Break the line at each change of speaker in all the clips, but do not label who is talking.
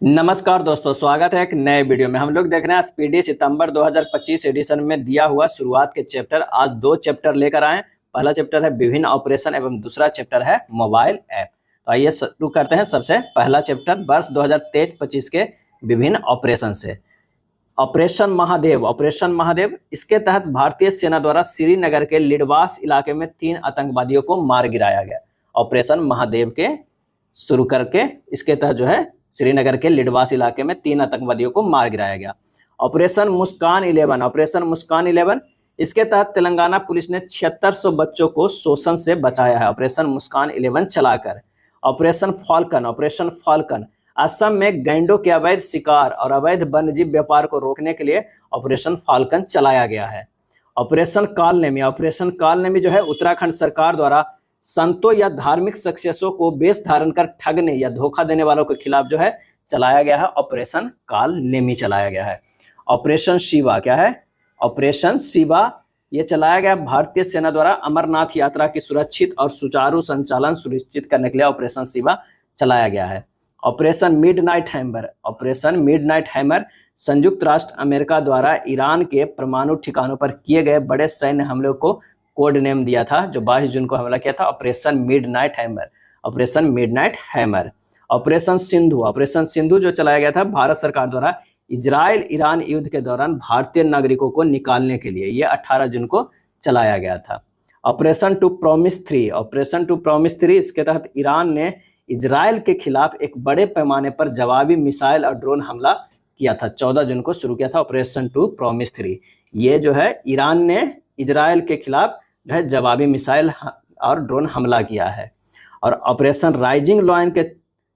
नमस्कार दोस्तों, स्वागत है एक नए वीडियो में। हम लोग देख रहे हैं स्पीडी सितंबर 2025 एडिशन में दिया हुआ शुरुआत के चैप्टर। आज दो चैप्टर लेकर आए। पहला चैप्टर है विभिन्न ऑपरेशन एवं दूसरा चैप्टर है मोबाइल ऐप। तो आइए शुरू करते हैं। सबसे पहला चैप्टर वर्ष 2023-25 के विभिन्न ऑपरेशन से। ऑपरेशन महादेव। ऑपरेशन महादेव इसके तहत भारतीय सेना द्वारा श्रीनगर के लिडवास इलाके में 3 आतंकवादियों को मार गिराया गया। ऑपरेशन महादेव के शुरू करके इसके तहत जो है श्रीनगर के लिडवास इलाके में 3 आतंकवादियों को मार गिराया गया। ऑपरेशन मुस्कान 11। ऑपरेशन मुस्कान 11 इसके तहत तेलंगाना पुलिस ने 7600 बच्चों को शोषण से बचाया है। ऑपरेशन मुस्कान 11 चलाकर। Operation falcon. Operation falcon Assam में गैंडों के अवैध शिकार और अवैध वन्यजीव व्यापार को रोकने के लिए ऑपरेशन फाल्कन चलाया गया है। ऑपरेशन कालनेमी। ऑपरेशन कालनेमी जो है उत्तराखंड सरकार द्वारा संतों या धार्मिक शख्सियतों को वेश धारण कर ठगने या धोखा देने वालों के खिलाफ जो है चलाया गया है। ऑपरेशन काल नेमी चलाया गया है। ऑपरेशन शिवा क्या है? ऑपरेशन शिवा ये चलाया गया भारतीय सेना द्वारा अमरनाथ यात्रा की सुरक्षित और सुचारू संचालन सुनिश्चित करने के लिए ऑपरेशन शिवा चलाया गया है। Operation midnight hammer. Operation midnight hammer संयुक्त राष्ट्र अमेरिका द्वारा ईरान के परमाणु ठिकानों पर किए गए बड़े सैन्य हमलों को कोड नेम दिया था, जो 22 जून को हमला किया था। Operation midnight hammer. Operation midnight hammer. Operation Sindhu. Operation Sindhu जो चलाया गया था भारत सरकार द्वारा इजराइल ईरान युद्ध के दौरान भारतीय नागरिकों को निकालने के लिए, ये 18 जून को चलाया गया था। Operation True Promise 3। Operation True Promise 3 इसके तहत ईरान ने इजराइल के खिलाफ एक बड़े पैमाने पर जवाबी मिसाइल और ड्रोन हमला किया था। 14 जून को शुरू किया था ऑपरेशन टू प्रॉमिस 3। ये जो है ईरान ने इजराइल के खिलाफ जो है जवाबी मिसाइल और ड्रोन हमला किया है। और ऑपरेशन राइजिंग लायन के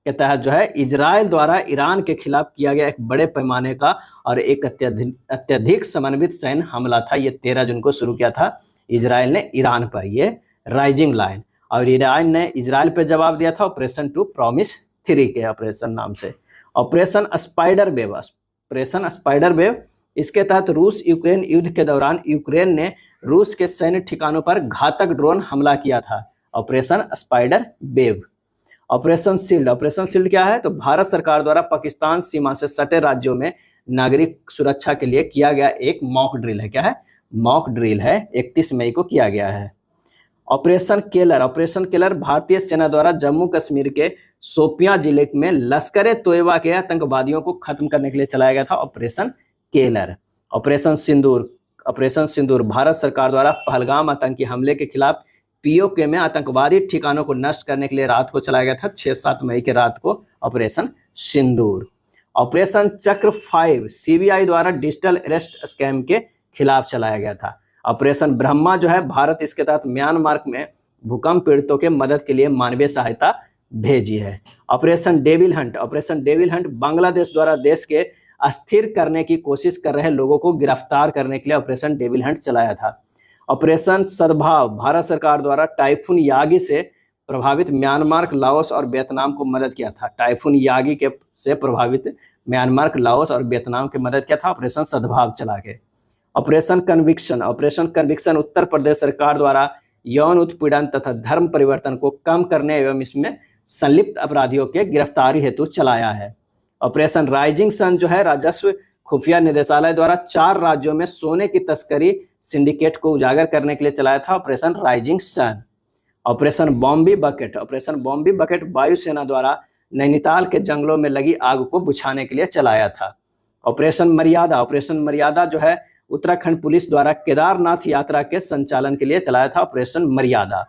तहत जो है इजराइल द्वारा ईरान के खिलाफ किया गया एक बड़े पैमाने का और एक अत्यधिक समन्वित सैन्य हमला था। ये 13 जून को शुरू किया था इजराइल ने ईरान पर, ये राइजिंग लाइन। और ईरान ने इजराइल पर जवाब दिया था ऑपरेशन टू प्रॉमिस 3 के ऑपरेशन नाम से। Operation spider wave. Operation spider wave इसके तहत रूस यूक्रेन युद्ध के दौरान यूक्रेन ने रूस के सैन्य ठिकानों पर घातक ड्रोन हमला किया था। Operation spider wave. Operation shield. Operation shield क्या है? तो भारत सरकार द्वारा पाकिस्तान सीमा से सटे राज्यों में नागरिक सुरक्षा के लिए किया गया एक मॉक ड्रिल है। क्या है? मॉक ड्रिल है। 31 मई को किया गया है। Operation Keller. ऑपरेशन केलर भारतीय सेना द्वारा जम्मू कश्मीर के शोपियां जिले में लश्कर ए तोयबा के आतंकवादियों को खत्म करने के लिए चलाया गया था ऑपरेशन केलर। ऑपरेशन सिंदूर। ऑपरेशन सिंदूर भारत सरकार द्वारा पहलगाम आतंकी हमले के खिलाफ पीओके में आतंकवादी ठिकानों को नष्ट करने के लिए रात को चलाया गया था, 6-7 मई के रात को ऑपरेशन सिंदूर। ऑपरेशन चक्र 5 सीबीआई द्वारा डिजिटल अरेस्ट स्कैम के खिलाफ चलाया गया था। ऑपरेशन ब्रह्मा जो है भारत इसके तहत म्यांमार में भूकंप पीड़ितों के मदद के लिए मानवीय सहायता भेजी है। Operation devil Hunt. Operation devil Hunt Bangladesh द्वारा देश के अस्थिर करने की कोशिश कर रहे लोगों को गिरफ्तार करने के लिए ऑपरेशन डेविल हंट चलाया था। ऑपरेशन सद्भाव भारत सरकार द्वारा टाइफून यागी से प्रभावित म्यांमार, लाओस और वियतनाम को मदद किया था। टाइफून यागी के से प्रभावित म्यांमार, लाओस और वियतनाम की मदद किया था ऑपरेशन सद्भाव चला के। Operation conviction. Operation conviction Uttar Pradesh सरकार द्वारा यौन उत्पीड़न तथा धर्म परिवर्तन को कम करने एवं इसमें संलिप्त अपराधियों के गिरफ्तारी हेतु चलाया है। ऑपरेशन राइजिंग सन जो है राजस्व खुफिया निदेशालय द्वारा 4 राज्यों में सोने की तस्करी सिंडिकेट को उजागर करने के लिए चलाया था Operation Rising Sun. Operation Bambi Bucket. Operation Bambi Bucket वायुसेना द्वारा नैनीताल के जंगलों में लगी आग को बुझाने के लिए चलाया था। ऑपरेशन मर्यादा। ऑपरेशन मर्यादा जो है उत्तराखंड पुलिस द्वारा केदारनाथ यात्रा के संचालन के लिए चलाया था ऑपरेशन मर्यादा।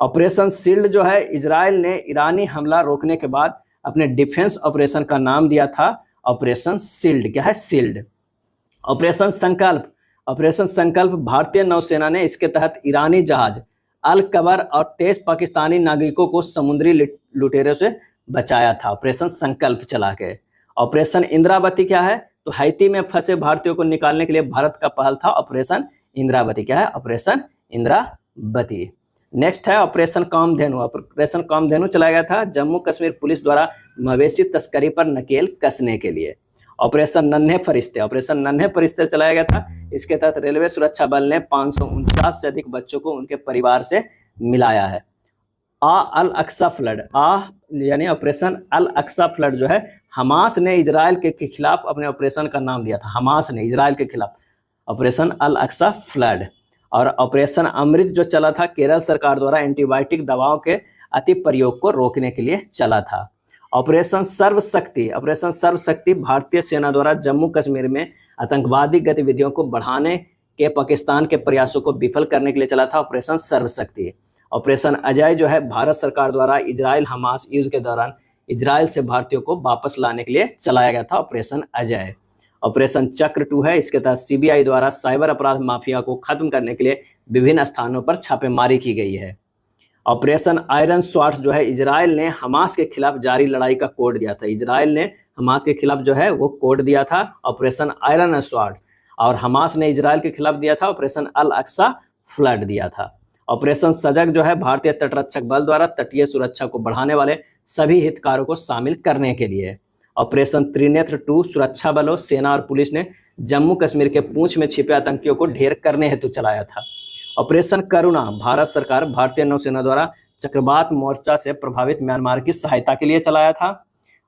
ऑपरेशन शील्ड जो है इजराइल ने ईरानी हमला रोकने के बाद अपने डिफेंस ऑपरेशन का नाम दिया था ऑपरेशन शील्ड। क्या है? शील्ड। ऑपरेशन संकल्प। ऑपरेशन संकल्प भारतीय नौसेना ने इसके तहत ईरानी जहाज अल कबर और 23 पाकिस्तानी नागरिकों को समुद्री लुटेरों से बचाया था ऑपरेशन संकल्प चला के। ऑपरेशन इंद्रावती क्या है? तो हैती में फंसे भारतीयों को निकालने के लिए भारत का पहल था ऑपरेशन इंद्रावती। क्या है? ऑपरेशन इंद्रावती। नेक्स्ट है ऑपरेशन कामधेनु। ऑपरेशन कामधेनु चलाया गया था जम्मू कश्मीर पुलिस द्वारा मवेशी तस्करी पर नकेल कसने के लिए। ऑपरेशन नन्हे फरिश्ते। ऑपरेशन नन्हे फरिश्ते चलाया गया था। इसके तहत रेलवे सुरक्षा बल ने 549 से अधिक बच्चों को उनके परिवार से मिलाया है। अल अक्सा फ्लड। यानी ऑपरेशन अल अक्सा फ्लड जो है हमास ने इजराइल के खिलाफ अपने ऑपरेशन का नाम दिया था। हमास ने इजराइल के खिलाफ ऑपरेशन अल अक्सा फ्लड। और ऑपरेशन अमृत जो चला था केरल सरकार द्वारा एंटीबायोटिक दवाओं के अति प्रयोग को रोकने के लिए चला था। ऑपरेशन सर्वशक्ति भारतीय सेना द्वारा जम्मू कश्मीर में आतंकवादी गतिविधियों को बढ़ाने के पाकिस्तान के प्रयासों को विफल करने के लिए चला था ऑपरेशन सर्वशक्ति। ऑपरेशन अजय जो है भारत सरकार द्वारा इजराइल हमास युद्ध के दौरान इजराइल से भारतीयों को वापस लाने के लिए चलाया गया था ऑपरेशन अजय। ऑपरेशन चक्र 2 है, इसके तहत सीबीआई द्वारा साइबर अपराध माफिया को खत्म करने के लिए विभिन्न स्थानों पर छापेमारी की गई है। ऑपरेशन आयरन स्वॉर्ड जो है इजराइल ने हमास के खिलाफ जारी लड़ाई का कोड दिया था। इजराइल ने हमास के खिलाफ जो है वो कोड दिया था ऑपरेशन आयरन स्वॉर्ड, और हमास ने इजराइल के खिलाफ दिया था ऑपरेशन अल अक्सा फ्लड दिया था। ऑपरेशन सजग जो है भारतीय तटरक्षक बल द्वारा तटीय सुरक्षा को बढ़ाने वाले सभी हितधारकों को शामिल करने के लिए। ऑपरेशन त्रिनेत्र 2 सुरक्षा बलों, सेना और पुलिस ने जम्मू कश्मीर के पूंछ में छिपे आतंकियों को ढेर करने हेतु चलाया था। ऑपरेशन करुणा भारत सरकार भारतीय नौसेना द्वारा चक्रवात मोर्चा से प्रभावित म्यांमार की सहायता के लिए चलाया था।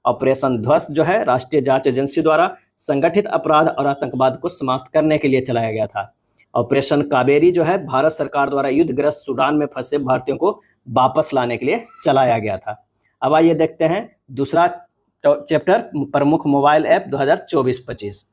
ऑपरेशन ध्वस्त जो है राष्ट्रीय जांच एजेंसी द्वारा संगठित अपराध और आतंकवाद को समाप्त करने के लिए चलाया गया था। ऑपरेशन कावेरी जो है भारत सरकार द्वारा युद्धग्रस्त सूडान में फंसे भारतीयों को वापस लाने के लिए चलाया गया था। अब आइए देखते हैं दूसरा चैप्टर, प्रमुख मोबाइल ऐप 2024-25।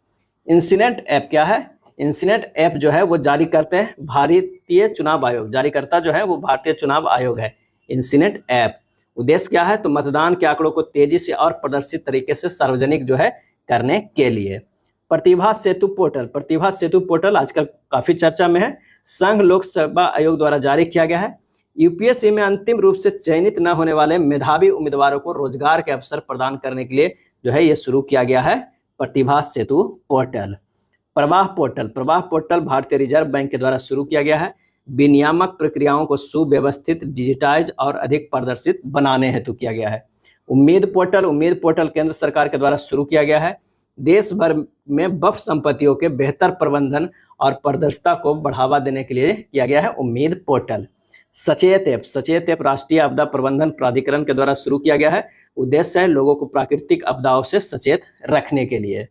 इंसिडेंट ऐप क्या है? इंसिडेंट ऐप जो है वो जारी करते हैं भारतीय चुनाव आयोग, जारीकर्ता जो है वो भारतीय चुनाव आयोग है। इंसिडेंट ऐप उद्देश्य क्या है? तो मतदान के आंकड़ों को तेजी से और प्रदर्शित तरीके से सार्वजनिक जो है करने के लिए। प्रतिभा सेतु पोर्टल आजकल काफी चर्चा में है। संघ लोक सेवा आयोग द्वारा जारी किया गया है। यूपीएससी में अंतिम रूप से चयनित न होने वाले मेधावी उम्मीदवारों को रोजगार के अवसर प्रदान करने के लिए जो है ये शुरू किया गया है प्रतिभा सेतु पोर्टल। प्रवाह पोर्टल भारतीय रिजर्व बैंक के द्वारा शुरू किया गया है। विनियामक प्रक्रियाओं को सुव्यवस्थित, डिजिटाइज और अधिक प्रदर्शित बनाने हेतु किया गया है। उम्मीद पोर्टल केंद्र सरकार के द्वारा शुरू किया गया है। देश भर में वक्फ संपत्तियों के बेहतर प्रबंधन और पारदर्शिता को बढ़ावा देने के लिए किया गया है उम्मीद पोर्टल। सचेत ऐप राष्ट्रीय आपदा प्रबंधन प्राधिकरण के द्वारा शुरू किया गया है। उद्देश्य है लोगों को प्राकृतिक आपदाओं से सचेत रखने के लिए।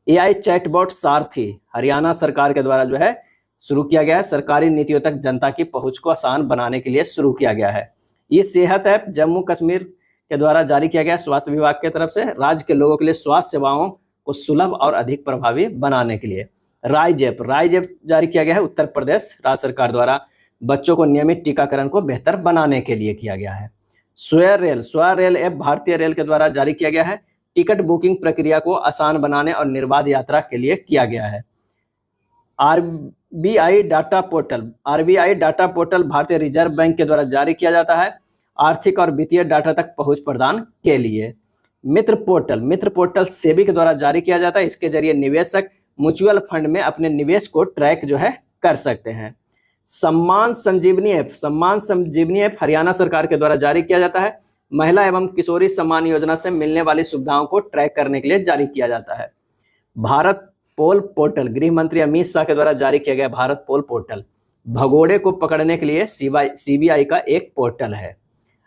एआई चैटबॉट सारथी हरियाणा सरकार के द्वारा जो है शुरू किया गया है। सरकारी नीतियों तक जनता की पहुंच को आसान बनाने के लिए शुरू किया गया है। ये सेहत ऐप जम्मू कश्मीर के द्वारा जारी किया गया है स्वास्थ्य विभाग की तरफ से, राज्य के लोगों के लिए स्वास्थ्य सेवाओं को सुलभ और अधिक प्रभावी बनाने के लिए। राइज ऐप जारी किया गया है उत्तर प्रदेश राज्य सरकार द्वारा बच्चों को नियमित टीकाकरण को बेहतर बनाने के लिए किया गया है। स्वर रेल ऐप भारतीय रेल के द्वारा जारी किया गया है। टिकट बुकिंग प्रक्रिया को आसान बनाने और निर्बाध यात्रा के लिए किया गया है। आरबीआई डाटा पोर्टल भारतीय रिजर्व बैंक के द्वारा जारी किया जाता है आर्थिक और वित्तीय डाटा तक पहुंच प्रदान के लिए। मित्र पोर्टल सेबी के द्वारा जारी किया जाता है। इसके जरिए निवेशक म्यूचुअल फंड में अपने निवेश को ट्रैक जो है कर सकते हैं। सम्मान संजीवनी ऐप हरियाणा सरकार के द्वारा जारी किया जाता है। महिला एवं किशोरी सम्मान योजना से मिलने वाली सुविधाओं को ट्रैक करने के लिए जारी किया जाता है। भारत पोल पोर्टल गृह मंत्री अमित शाह के द्वारा जारी किया गया भारत पोल पोर्टल भगोड़े को पकड़ने के लिए सीबीआई का एक पोर्टल है।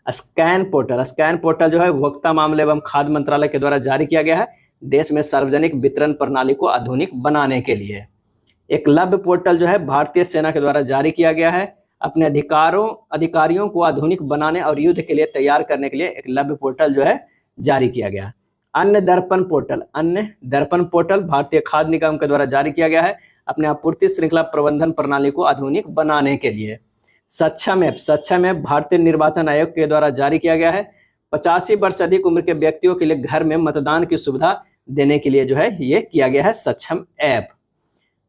स्कैन पोर्टल जो है उपभोक्ता मामले एवं खाद्य मंत्रालय के द्वारा जारी किया गया है देश में सार्वजनिक वितरण प्रणाली को आधुनिक बनाने के लिए। एकलव्य पोर्टल जो है भारतीय सेना के द्वारा जारी किया गया है अपने अधिकारियों को आधुनिक बनाने और युद्ध के लिए तैयार करने के लिए एकलव्य पोर्टल जो है जारी किया गया। अन्य दर्पण पोर्टल भारतीय खाद्य निगम के द्वारा जारी किया गया है अपने आपूर्ति श्रृंखला प्रबंधन प्रणाली को आधुनिक बनाने के लिए। सक्षम ऐप भारतीय निर्वाचन आयोग के द्वारा जारी किया गया है 85 वर्ष से अधिक उम्र के व्यक्तियों के लिए घर में मतदान की सुविधा देने के लिए जो है ये किया गया है सक्षम ऐप।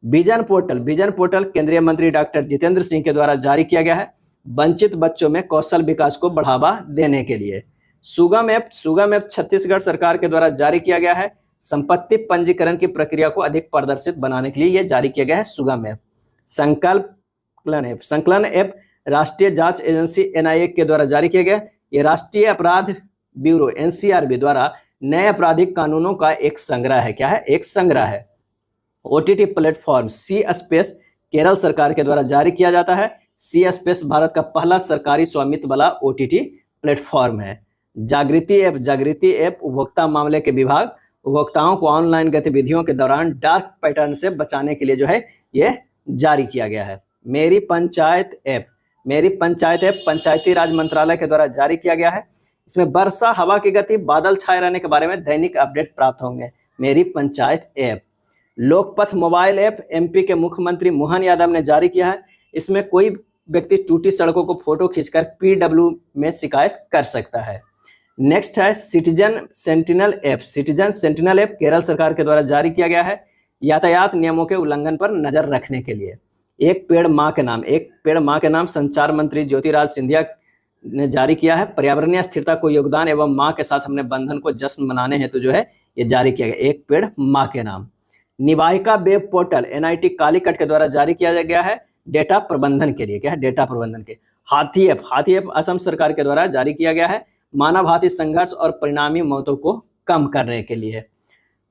विजन पोर्टल केंद्रीय मंत्री डॉक्टर जितेंद्र सिंह के द्वारा जारी किया गया है वंचित बच्चों में कौशल विकास को बढ़ावा देने के लिए। सुगम ऐप छत्तीसगढ़ सरकार के द्वारा जारी किया गया है संपत्ति पंजीकरण की प्रक्रिया को अधिक पारदर्शित बनाने के लिए यह जारी किया गया है सुगम ऐप। संकलन ऐप राष्ट्रीय जांच एजेंसी एनआईए के द्वारा जारी किया गया। ये राष्ट्रीय अपराध ब्यूरो एनसीआरबी द्वारा नए आपराधिक कानूनों का एक संग्रह है। क्या है? एक संग्रह है। ओटीटी प्लेटफॉर्म सी स्पेस केरल सरकार के द्वारा जारी किया जाता है। सी स्पेस भारत का पहला सरकारी स्वामित्व वाला ओटीटी प्लेटफॉर्म है। जागृति ऐप उपभोक्ता मामले के विभाग उपभोक्ताओं को ऑनलाइन गतिविधियों के दौरान डार्क पैटर्न से बचाने के लिए जो है ये जारी किया गया है। मेरी पंचायत ऐप पंचायती राज मंत्रालय के द्वारा जारी किया गया है। इसमें वर्षा, हवा की गति, बादल छाए रहने के बारे में दैनिक अपडेट प्राप्त होंगे। मेरी panchayat app. Lokpath mobile app MP के मुख्यमंत्री मोहन यादव ने जारी किया है। इसमें कोई व्यक्ति टूटी सड़कों को फोटो खींचकर पीडब्ल्यू में शिकायत कर सकता है। नेक्स्ट है सिटीजन सेंटिनल ऐप केरल सरकार के द्वारा जारी किया गया है, यातायात नियमों के उल्लंघन पर नजर रखने के लिए। एक पेड़ माँ के नाम संचार मंत्री ज्योतिराज सिंधिया ने जारी किया है। पर्यावरणीय स्थिरता को योगदान एवं माँ के साथ अपने बंधन को जश्न मनाने हेतु जो है ये जारी किया गया, एक पेड़ माँ के नाम। निवाहिका वेब पोर्टल NIT कालीकट के द्वारा जारी किया गया है डेटा प्रबंधन के लिए। क्या है? डेटा प्रबंधन के। हाथी ऐप असम सरकार के द्वारा जारी किया गया है, मानव हाथी संघर्ष और परिणामी मौतों को कम करने के लिए।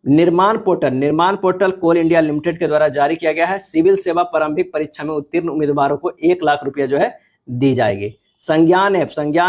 निर्माण पोर्टल कोल इंडिया लिमिटेड के द्वारा जारी किया गया है। सिविल सेवा प्रारंभिक परीक्षा में उत्तीर्ण उम्मीदवारों को 1 लाख रुपया जो है दी जाएगी। संज्ञान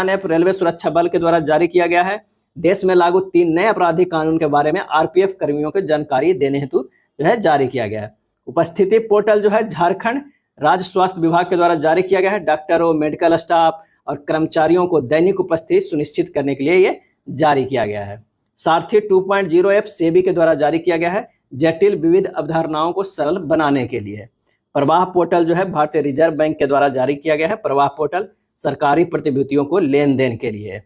ऐप रेलवे सुरक्षा बल के द्वारा जारी किया गया है। देश में लागू 3 नए आपराधिक कानून के बारे में RPF कर्मियों को जानकारी देने हेतु जो है जारी किया गया है। उपस्थिति पोर्टल जो है झारखंड राज्य स्वास्थ्य विभाग के द्वारा जारी किया गया है। डॉक्टरों, मेडिकल स्टाफ और कर्मचारियों को दैनिक उपस्थिति सुनिश्चित करने के लिए ये जारी किया गया है। सारथी 2.0 ऐप सेबी के द्वारा जारी किया गया है, जटिल विविध अवधारणाओं को सरल बनाने के लिए। प्रवाह पोर्टल जो है भारतीय रिजर्व बैंक के द्वारा जारी किया गया है। प्रवाह पोर्टल सरकारी प्रतिभूतियों को लेन देन के लिए।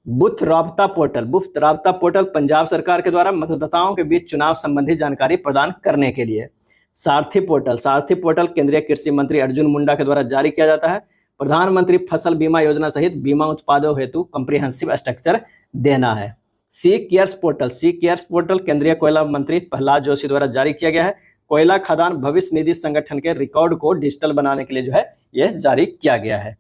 बूथ राबता पोर्टल पंजाब सरकार के द्वारा मतदाताओं के बीच चुनाव संबंधी जानकारी प्रदान करने के लिए। सारथी पोर्टल केंद्रीय कृषि मंत्री अर्जुन मुंडा के द्वारा जारी किया जाता है। प्रधानमंत्री फसल बीमा योजना सहित बीमा उत्पादों हेतु कॉम्प्रिहेंसिव स्ट्रक्चर देना है। सी केयर्स पोर्टल केंद्रीय कोयला मंत्री प्रहलाद जोशी द्वारा जारी किया गया है। कोयला खदान भविष्य निधि संगठन के रिकॉर्ड को डिजिटल बनाने के लिए जो है यह जारी किया गया है।